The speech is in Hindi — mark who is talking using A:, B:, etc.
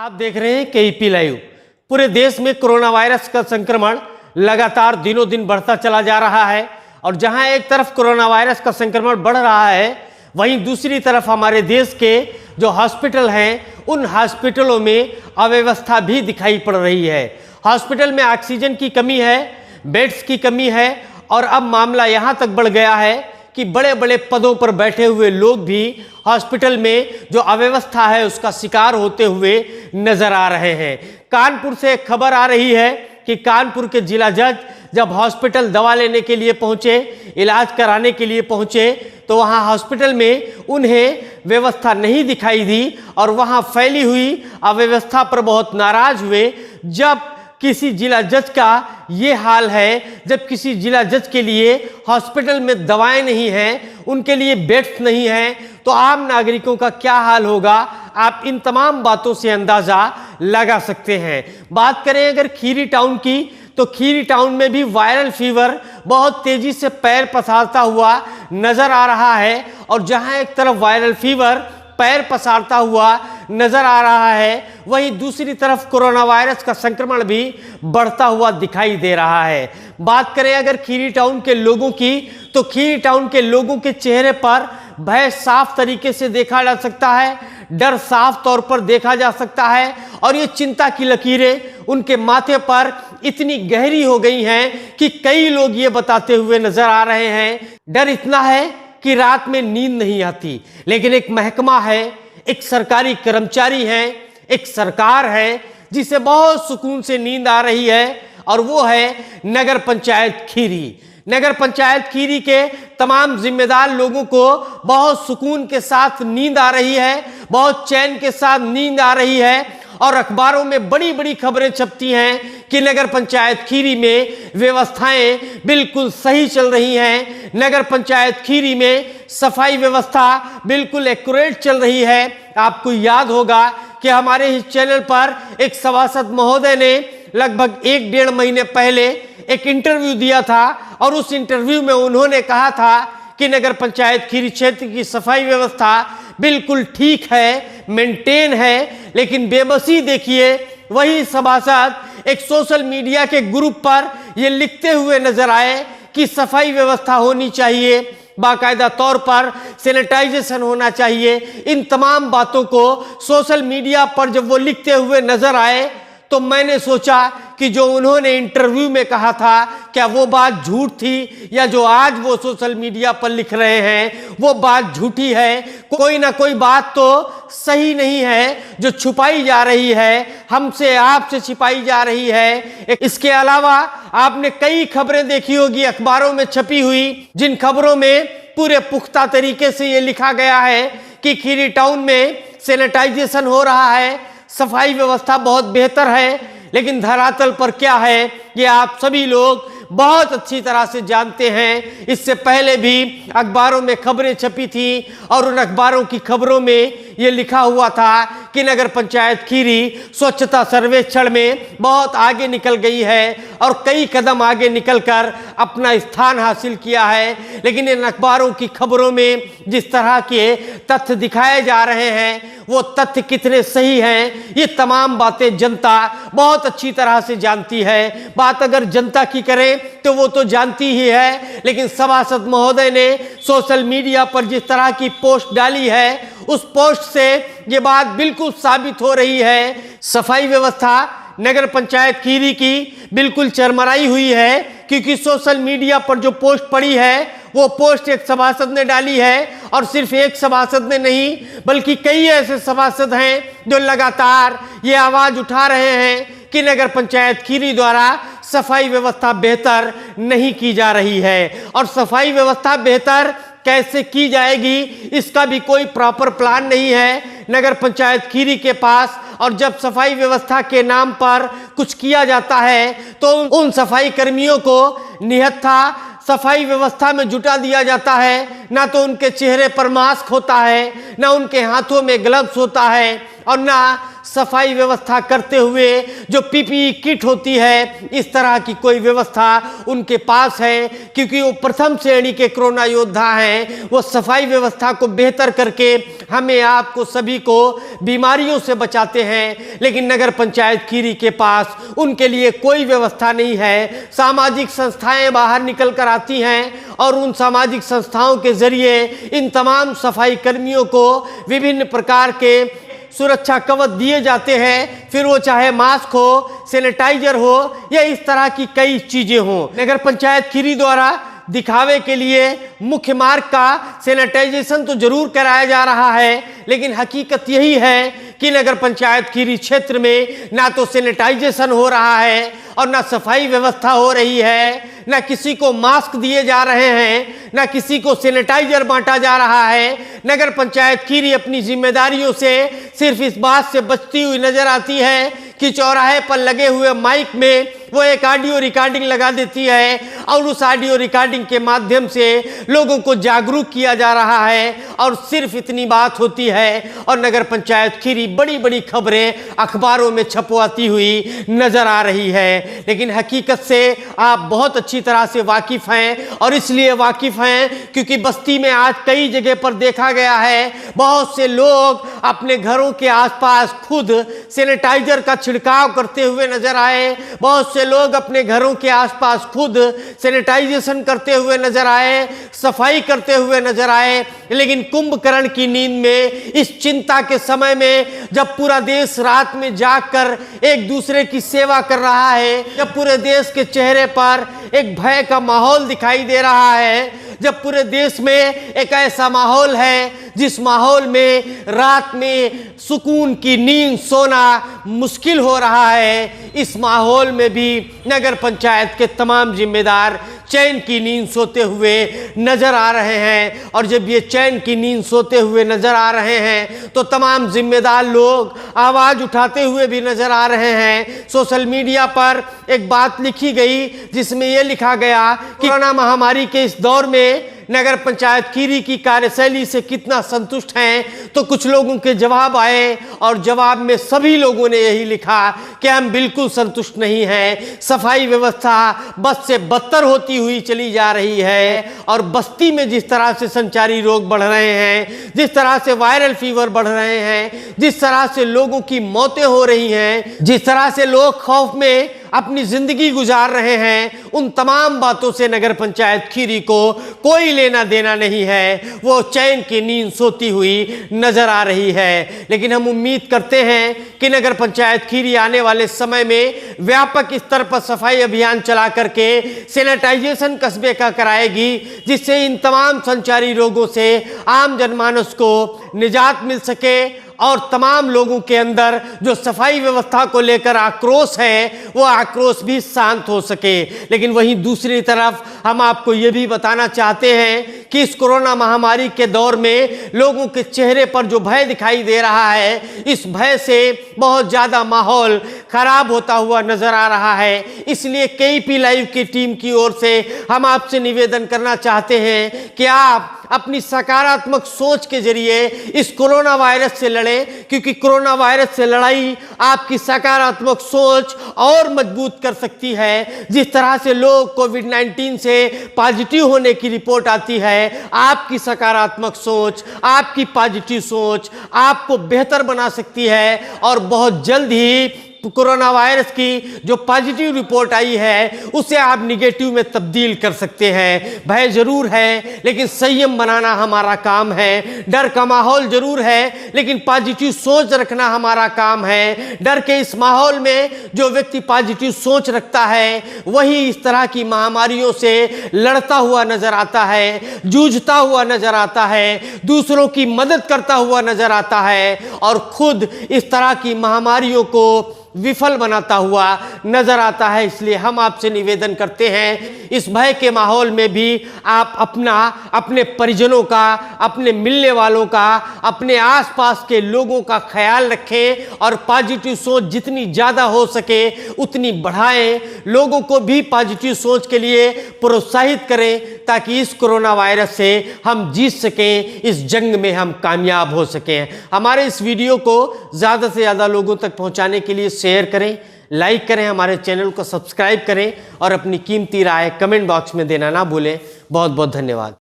A: आप देख रहे हैं केईपी लाइव। पूरे देश में कोरोना वायरस का संक्रमण लगातार दिनों दिन बढ़ता चला जा रहा है और जहां एक तरफ कोरोना वायरस का संक्रमण बढ़ रहा है, वहीं दूसरी तरफ हमारे देश के जो हॉस्पिटल हैं उन हॉस्पिटलों में अव्यवस्था भी दिखाई पड़ रही है। हॉस्पिटल में ऑक्सीजन की कमी है, बेड्स की कमी है और अब मामला यहां तक बढ़ गया है कि बड़े बड़े पदों पर बैठे हुए लोग भी हॉस्पिटल में जो अव्यवस्था है उसका शिकार होते हुए नजर आ रहे हैं। कानपुर से एक खबर आ रही है कि कानपुर के जिला जज जब हॉस्पिटल दवा लेने के लिए पहुंचे, इलाज कराने के लिए पहुंचे, तो वहां हॉस्पिटल में उन्हें व्यवस्था नहीं दिखाई दी और वहां फैली हुई अव्यवस्था पर बहुत नाराज हुए। जब किसी जिला जज का ये हाल है, जब किसी जिला जज के लिए हॉस्पिटल में दवाएं नहीं हैं, उनके लिए बेड्स नहीं हैं, तो आम नागरिकों का क्या हाल होगा, आप इन तमाम बातों से अंदाजा लगा सकते हैं। बात करें अगर खीरी टाउन की, तो खीरी टाउन में भी वायरल फीवर बहुत तेजी से पैर पसारता हुआ नजर आ रहा है और जहां एक तरफ वायरल फीवर पैर पसारता हुआ नजर आ रहा है, वहीं दूसरी तरफ कोरोना वायरस का संक्रमण भी बढ़ता हुआ दिखाई दे रहा है। बात करें अगर खीरी टाउन के लोगों की, तो खीरी टाउन के लोगों के चेहरे पर भय साफ तरीके से देखा जा सकता है, डर साफ तौर पर देखा जा सकता है और ये चिंता की लकीरें उनके माथे पर इतनी गहरी हो गई हैं कि कई लोग ये बताते हुए नजर आ रहे हैं, डर इतना है कि रात में नींद नहीं आती। लेकिन एक महकमा है, एक सरकारी कर्मचारी है, एक सरकार है जिसे बहुत सुकून से नींद आ रही है और वो है नगर पंचायत खीरी। नगर पंचायत खीरी के तमाम जिम्मेदार लोगों को बहुत सुकून के साथ नींद आ रही है, बहुत चैन के साथ नींद आ रही है और अखबारों में बड़ी बड़ी खबरें छपती हैं कि नगर पंचायत खीरी में व्यवस्थाएं बिल्कुल सही चल रही हैं, नगर पंचायत खीरी में सफाई व्यवस्था बिल्कुल एक्यूरेट चल रही है। आपको याद होगा कि हमारे इस चैनल पर एक सभासद महोदय ने लगभग 1-1.5 महीने पहले एक इंटरव्यू दिया था और उस इंटरव्यू में उन्होंने कहा था कि नगर पंचायत खीरी क्षेत्र की सफाई व्यवस्था बिल्कुल ठीक है, मेंटेन है। लेकिन बेबसी देखिए, वही सभासद एक सोशल मीडिया के ग्रुप पर ये लिखते हुए नजर आए कि सफाई व्यवस्था होनी चाहिए, बाकायदा तौर पर सैनिटाइजेशन होना चाहिए। इन तमाम बातों को सोशल मीडिया पर जब वो लिखते हुए नजर आए तो मैंने सोचा कि जो उन्होंने इंटरव्यू में कहा था, क्या वो बात झूठ थी या जो आज वो सोशल मीडिया पर लिख रहे हैं वो बात झूठी है। कोई ना कोई बात तो सही नहीं है जो छुपाई जा रही है, हमसे आपसे छिपाई जा रही है। इसके अलावा आपने कई खबरें देखी होगी अखबारों में छपी हुई, जिन खबरों में पूरे पुख्ता तरीके से ये लिखा गया है कि खीरी टाउन में सैनिटाइजेशन हो रहा है, सफाई व्यवस्था बहुत बेहतर है। लेकिन धरातल पर क्या है ये आप सभी लोग बहुत अच्छी तरह से जानते हैं। इससे पहले भी अखबारों में खबरें छपी थी और उन अखबारों की खबरों में ये लिखा हुआ था कि नगर पंचायत खीरी स्वच्छता सर्वेक्षण में बहुत आगे निकल गई है और कई कदम आगे निकलकर अपना स्थान हासिल किया है। लेकिन इन अखबारों की खबरों में जिस तरह के तथ्य दिखाए जा रहे हैं वो तथ्य कितने सही हैं, ये तमाम बातें जनता बहुत अच्छी तरह से जानती है। बात अगर जनता की करें तो वो तो जानती ही है, लेकिन सभासद महोदय ने सोशल मीडिया पर जिस तरह की पोस्ट डाली है उस पोस्ट से ये बात बिल्कुल साबित हो रही है। सफाई व्यवस्था नगर पंचायत खीरी की बिल्कुल चरमराई हुई है, क्योंकि सोशल मीडिया पर जो पोस्ट पड़ी है वो पोस्ट एक सभासद ने डाली है और सिर्फ एक सभासद ने नहीं बल्कि कई ऐसे सभासद हैं जो लगातार ये आवाज उठा रहे हैं कि नगर पंचायत खीरी द्वारा सफाई व्यवस्था बेहतर नहीं की जा रही है। और सफाई व्यवस्था बेहतर कैसे की जाएगी इसका भी कोई प्रॉपर प्लान नहीं है नगर पंचायत खीरी के पास। और जब सफाई व्यवस्था के नाम पर कुछ किया जाता है तो उन सफाई कर्मियों को निहत्था सफाई व्यवस्था में जुटा दिया जाता है। ना तो उनके चेहरे पर मास्क होता है, ना उनके हाथों में ग्लव्स होता है और ना सफाई व्यवस्था करते हुए जो पीपीई किट होती है, इस तरह की कोई व्यवस्था उनके पास है, क्योंकि वो प्रथम श्रेणी के कोरोना योद्धा हैं। वो सफाई व्यवस्था को बेहतर करके हमें, आपको सभी को बीमारियों से बचाते हैं। लेकिन नगर पंचायत खीरी के पास उनके लिए कोई व्यवस्था नहीं है। सामाजिक संस्थाएं बाहर निकल कर आती हैं और उन सामाजिक संस्थाओं के जरिए इन तमाम सफाई कर्मियों को विभिन्न प्रकार के सुरक्षा कवच दिए जाते हैं, फिर वो चाहे मास्क हो, सैनिटाइजर हो या इस तरह की कई चीजें हों। नगर पंचायत खीरी द्वारा दिखावे के लिए मुख्य मार्ग का सैनिटाइजेशन तो जरूर कराया जा रहा है, लेकिन हकीकत यही है कि नगर पंचायत खीरी क्षेत्र में ना तो सैनिटाइजेशन हो रहा है और ना सफाई व्यवस्था हो रही है, ना किसी को मास्क दिए जा रहे हैं, ना किसी को सैनिटाइजर बांटा जा रहा है। नगर पंचायत खीरी अपनी जिम्मेदारियों से सिर्फ इस बात से बचती हुई नजर आती है कि चौराहे पर लगे हुए माइक में वो एक ऑडियो रिकॉर्डिंग लगा देती है और उस ऑडियो रिकॉर्डिंग के माध्यम से लोगों को जागरूक किया जा रहा है और सिर्फ इतनी बात होती है। और नगर पंचायत खीरी बड़ी बड़ी खबरें अखबारों में छपवाती हुई नजर आ रही है, लेकिन हकीकत से आप बहुत अच्छी तरह से वाकिफ हैं। और इसलिए वाकिफ हैं क्योंकि बस्ती में आज कई जगह पर देखा गया है, बहुत से लोग अपने घरों के आसपास खुद सैनिटाइजर का छिड़काव करते हुए नजर आए, बहुत से लोग अपने घरों के आसपास खुद सैनिटाइजेशन करते हुए नजर आए, सफाई करते हुए नजर आए। लेकिन कुंभकर्ण की नींद में, इस चिंता के समय में, जब पूरा देश रात में जागकर एक दूसरे की सेवा कर रहा है, जब पूरे देश के चेहरे पर एक भय का माहौल दिखाई दे रहा है, जब पूरे देश में एक ऐसा माहौल है जिस माहौल में रात में सुकून की नींद सोना मुश्किल हो रहा है, इस माहौल में भी नगर पंचायत के तमाम जिम्मेदार चैन की नींद सोते हुए नजर आ रहे हैं। और जब ये चैन की नींद सोते हुए नजर आ रहे हैं तो तमाम जिम्मेदार लोग आवाज उठाते हुए भी नजर आ रहे हैं। सोशल मीडिया पर एक बात लिखी गई जिसमें यह लिखा गया कि कोरोना महामारी के इस दौर में नगर पंचायत खीरी की कार्यशैली से कितना संतुष्ट हैं, तो कुछ लोगों के जवाब आए और जवाब में सभी लोगों ने यही लिखा कि हम बिल्कुल संतुष्ट नहीं हैं। सफाई व्यवस्था बद से बदतर होती हुई चली जा रही है और बस्ती में जिस तरह से संचारी रोग बढ़ रहे हैं, जिस तरह से वायरल फीवर बढ़ रहे हैं, जिस तरह से लोगों की मौतें हो रही हैं, जिस तरह से लोग खौफ में अपनी जिंदगी गुजार रहे हैं, उन तमाम बातों से नगर पंचायत खीरी को कोई लेना देना नहीं है। वो चैन की नींद सोती हुई नजर आ रही है। लेकिन हम उम्मीद करते हैं कि नगर पंचायत खीरी आने वाले समय में व्यापक स्तर पर सफाई अभियान चला करके सैनिटाइजेशन कस्बे का कराएगी, जिससे इन तमाम संचारी रोगों से आम जनमानस को निजात मिल सके और तमाम लोगों के अंदर जो सफाई व्यवस्था को लेकर आक्रोश है, वो आक्रोश भी शांत हो सके। लेकिन वहीं दूसरी तरफ हम आपको ये भी बताना चाहते हैं कि इस कोरोना महामारी के दौर में लोगों के चेहरे पर जो भय दिखाई दे रहा है, इस भय से बहुत ज़्यादा माहौल खराब होता हुआ नजर आ रहा है। इसलिए केईपी लाइव की टीम की ओर से हम आपसे निवेदन करना चाहते हैं कि आप अपनी सकारात्मक सोच के जरिए इस कोरोना वायरस से लड़ें, क्योंकि कोरोना वायरस से लड़ाई आपकी सकारात्मक सोच और मजबूत कर सकती है। जिस तरह से लोग कोविड-19 से पॉजिटिव होने की रिपोर्ट आती है, आपकी सकारात्मक सोच, आपकी पॉजिटिव सोच आपको बेहतर बना सकती है और बहुत जल्द ही कोरोना वायरस की जो पॉजिटिव रिपोर्ट आई है उसे आप निगेटिव में तब्दील कर सकते हैं। भय जरूर है लेकिन संयम बनाना हमारा काम है। डर का माहौल जरूर है लेकिन पॉजिटिव सोच रखना हमारा काम है। डर के इस माहौल में जो व्यक्ति पॉजिटिव सोच रखता है वही इस तरह की महामारियों से लड़ता हुआ नजर आता है, जूझता हुआ नजर आता है, दूसरों की मदद करता हुआ नजर आता है और खुद इस तरह की महामारियों को विफल बनाता हुआ नजर आता है। इसलिए हम आपसे निवेदन करते हैं, इस भय के माहौल में भी आप अपना, अपने परिजनों का, अपने मिलने वालों का, अपने आसपास के लोगों का ख्याल रखें और पॉजिटिव सोच जितनी ज़्यादा हो सके उतनी बढ़ाएं। लोगों को भी पॉजिटिव सोच के लिए प्रोत्साहित करें ताकि इस कोरोना वायरस से हम जीत सकें, इस जंग में हम कामयाब हो सकें। हमारे इस वीडियो को ज़्यादा से ज़्यादा लोगों तक पहुंचाने के लिए शेयर करें, लाइक करें, हमारे चैनल को सब्सक्राइब करें और अपनी कीमती राय कमेंट बॉक्स में देना ना भूलें। बहुत बहुत धन्यवाद।